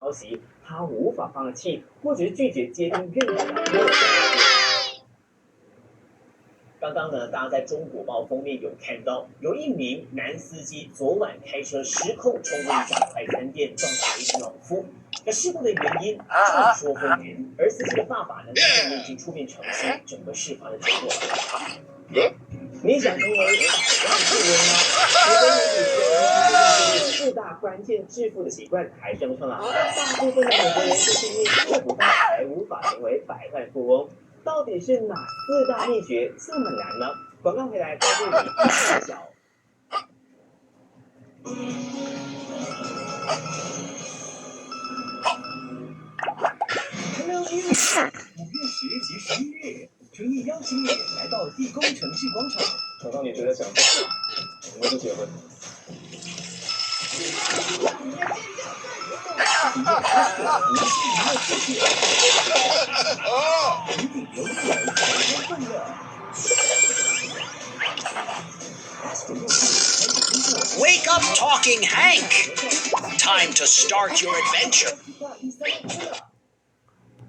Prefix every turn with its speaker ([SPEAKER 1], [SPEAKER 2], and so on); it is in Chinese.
[SPEAKER 1] 消息，他无法放弃，或者拒绝接近任何的。刚刚呢，大家在中国报封面有看到，有一名男司机昨晚开车失控冲入一家快餐店，撞死了一名老妇。那事故的原因众说纷纭，而司机的爸爸呢，今天已经出面澄清整个事发的经过。你想成为百万富翁吗？你跟媒体说，四大关键致富的习惯还是用上了。大部分的美国人就是因为做不到，才无法成为百万富翁。到底是哪四大秘诀这么难呢？广告回来告诉你揭晓。Hello you， 5月10及11日，诚意邀请你来到地宫城市广场，找到你觉得想法，我们就结婚。
[SPEAKER 2] Wake up, Talking Hank! Time to start your adventure.